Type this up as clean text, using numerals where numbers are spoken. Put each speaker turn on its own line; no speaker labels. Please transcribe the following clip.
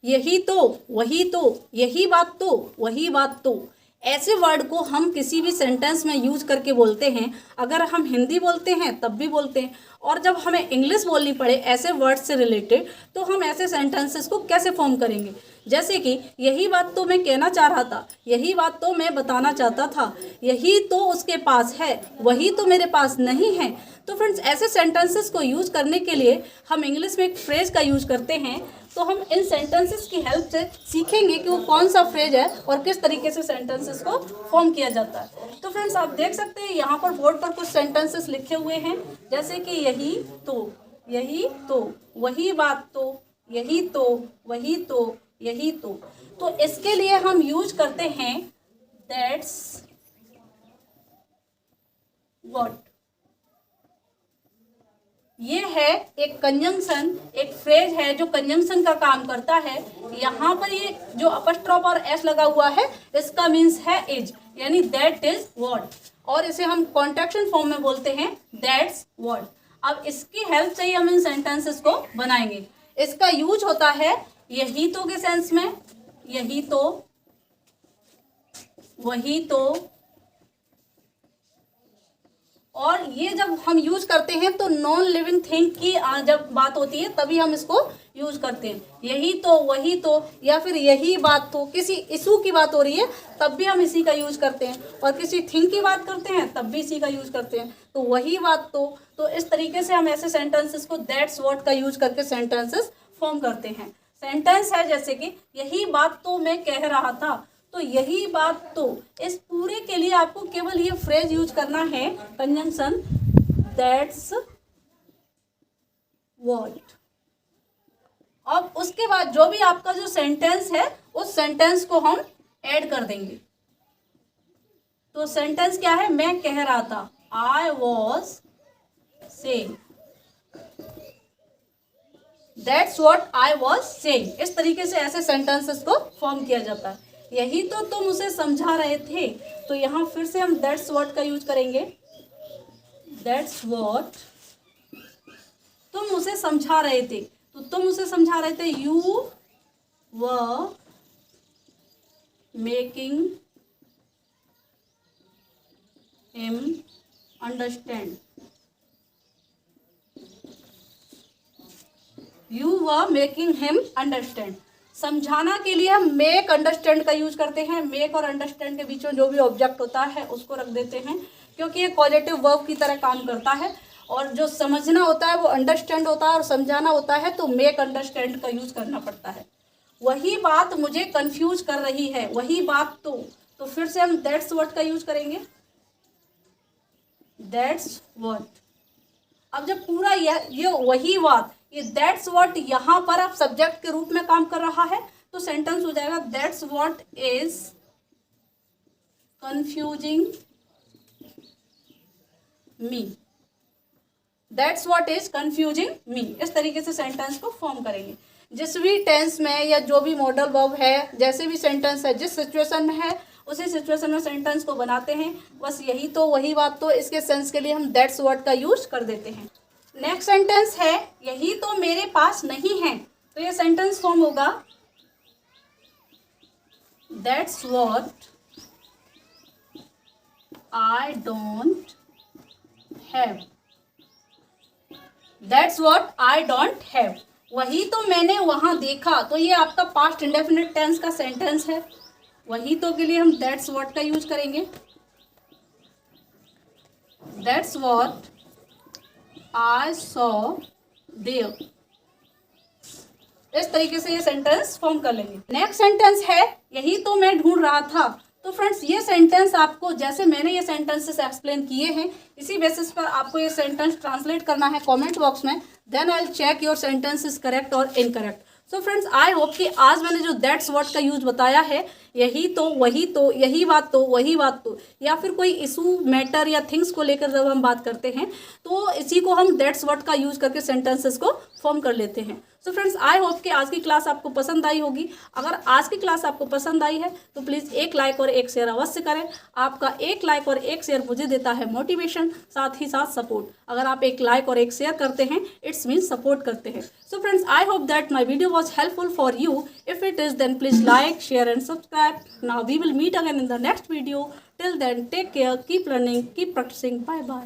यही तो, वही तो, यही बात तो, वही बात तो, ऐसे वर्ड को हम किसी भी सेंटेंस में यूज करके बोलते हैं। अगर हम हिंदी बोलते हैं तब भी बोलते हैं, और जब हमें इंग्लिश बोलनी पड़े ऐसे वर्ड से रिलेटेड, तो हम ऐसे सेंटेंसेस को कैसे फॉर्म करेंगे। जैसे कि यही बात तो मैं कहना चाह रहा था, यही बात तो मैं बताना चाहता था, यही तो उसके पास है, वही तो मेरे पास नहीं है। तो फ्रेंड्स, ऐसे सेंटेंसेस को यूज करने के लिए हम इंग्लिश में एक फ्रेज का यूज करते हैं। तो हम इन सेंटेंसेस की हेल्प से सीखेंगे कि वो कौन सा फ्रेज है और किस तरीके से सेंटेंसेस को फॉर्म किया जाता है। तो फ्रेंड्स, आप देख सकते हैं यहाँ पर बोर्ड पर कुछ सेंटेंसेस लिखे हुए हैं, जैसे कि यही तो, यही तो, वही बात तो, यही तो, वही तो, यही तो इसके लिए हम यूज करते हैं दैट्स व्हाट। ये है एक कंजंक्शन, एक फ्रेज है जो कंजंक्शन का काम करता है। यहाँ पर ये जो अपस्ट्रॉफ और एस लगा हुआ है, इसका मीन्स है इज, यानी दैट इज व्हाट, और इसे हम कॉन्ट्रैक्शन फॉर्म में बोलते हैं दैट्स व्हाट। अब इसकी हेल्प से ही हम इन सेंटेंसेस को बनाएंगे। इसका यूज होता है यही तो के सेंस में, यही तो, वही तो, और ये जब हम यूज करते हैं तो नॉन लिविंग थिंग की जब बात होती है तभी हम इसको यूज करते हैं। यही तो, वही तो, या फिर यही बात तो, किसी इशू की बात हो रही है तब भी हम इसी का यूज करते हैं, और किसी थिंग की बात करते हैं तब भी इसी का यूज करते हैं। तो वही बात तो इस तरीके से हम ऐसे सेंटेंसेस को दैट्स व्हाट का यूज करके सेंटेंसेस फॉर्म करते हैं। सेंटेंस है जैसे कि यही बात तो मैं कह रहा था, तो यही बात तो, इस पूरे के लिए आपको केवल ये फ्रेज यूज करना है, कंजंक्शन दैट्स व्हाट। अब उसके बाद जो भी आपका जो सेंटेंस है उस सेंटेंस को हम ऐड कर देंगे। तो सेंटेंस क्या है, मैं कह रहा था, I was saying, that's what I was saying. इस तरीके से ऐसे सेंटेंसेस को फॉर्म किया जाता है। यही तो तुम उसे समझा रहे थे, तो यहां फिर से हम दैट्स व्हाट का यूज करेंगे। दैट्स व्हाट, तुम उसे समझा रहे थे, तो तुम उसे समझा रहे थे, you were making him understand, you were making him understand. समझाना के लिए हम मेक अंडरस्टैंड का यूज करते हैं। मेक और अंडरस्टैंड के बीच में जो भी ऑब्जेक्ट होता है उसको रख देते हैं, क्योंकि ये पॉजिटिव वर्ब की तरह काम करता है। और जो समझना होता है वो अंडरस्टैंड होता है, और समझाना होता है तो मेक अंडरस्टैंड का यूज करना पड़ता है। वही बात मुझे कंफ्यूज कर रही है, वही बात तो फिर से हम दैट्स व्हाट का यूज करेंगे, दैट्स व्हाट। अब जब पूरा ये वही बात, ये दैट्स व्हाट यहाँ पर अब सब्जेक्ट के रूप में काम कर रहा है, तो सेंटेंस हो जाएगा that's what is confusing me, that's what is confusing me. इस तरीके से सेंटेंस को फॉर्म करेंगे। जिस भी टेंस में या जो भी मॉडल वर्ब है, जैसे भी सेंटेंस है, जिस सिचुएशन में है उसी सिचुएशन में सेंटेंस को बनाते हैं। बस यही तो, वही बात तो, इसके सेंस के लिए हम दैट्स व्हाट का यूज कर देते हैं। नेक्स्ट सेंटेंस है यही तो मेरे पास नहीं है, तो ये सेंटेंस फॉर्म होगा that's what I don't have, that's what I don't have. वही तो मैंने वहां देखा, तो ये आपका पास्ट इंडेफिनिट टेंस का सेंटेंस है। वही तो के लिए हम दैट्स व्हाट का यूज करेंगे, that's what I saw there. इस तरीके से ये सेंटेंस फॉर्म कर लेंगे। नेक्स्ट सेंटेंस है यही तो मैं ढूंढ रहा था। तो फ्रेंड्स, ये सेंटेंस आपको, जैसे मैंने ये सेंटेंसेस एक्सप्लेन किए हैं, इसी बेसिस पर आपको ये सेंटेंस ट्रांसलेट करना है कमेंट बॉक्स में। Then I will check your sentence is correct और incorrect. So friends, I hope कि आज मैंने जो दैट्स व्हाट का यूज बताया है, यही तो, वही तो, यही बात तो, वही बात तो, या फिर कोई इशू, मैटर या थिंग्स को लेकर जब हम बात करते हैं तो इसी को हम दैट्स व्हाट का यूज करके सेंटेंसेस को फॉर्म कर लेते हैं। सो फ्रेंड्स, आई होप कि आज की क्लास आपको पसंद आई होगी। अगर आज की क्लास आपको पसंद आई है तो प्लीज़ एक लाइक और एक शेयर अवश्य करें। आपका एक लाइक और एक शेयर मुझे देता है मोटिवेशन, साथ ही साथ सपोर्ट। अगर आप एक लाइक और एक शेयर करते हैं, इट्स मीन सपोर्ट करते हैं। So friends, I hope that my video was helpful for you. If it is, then please like, share and subscribe. Now we will meet again in the next video. Till then, take care, keep learning, keep practicing. Bye bye.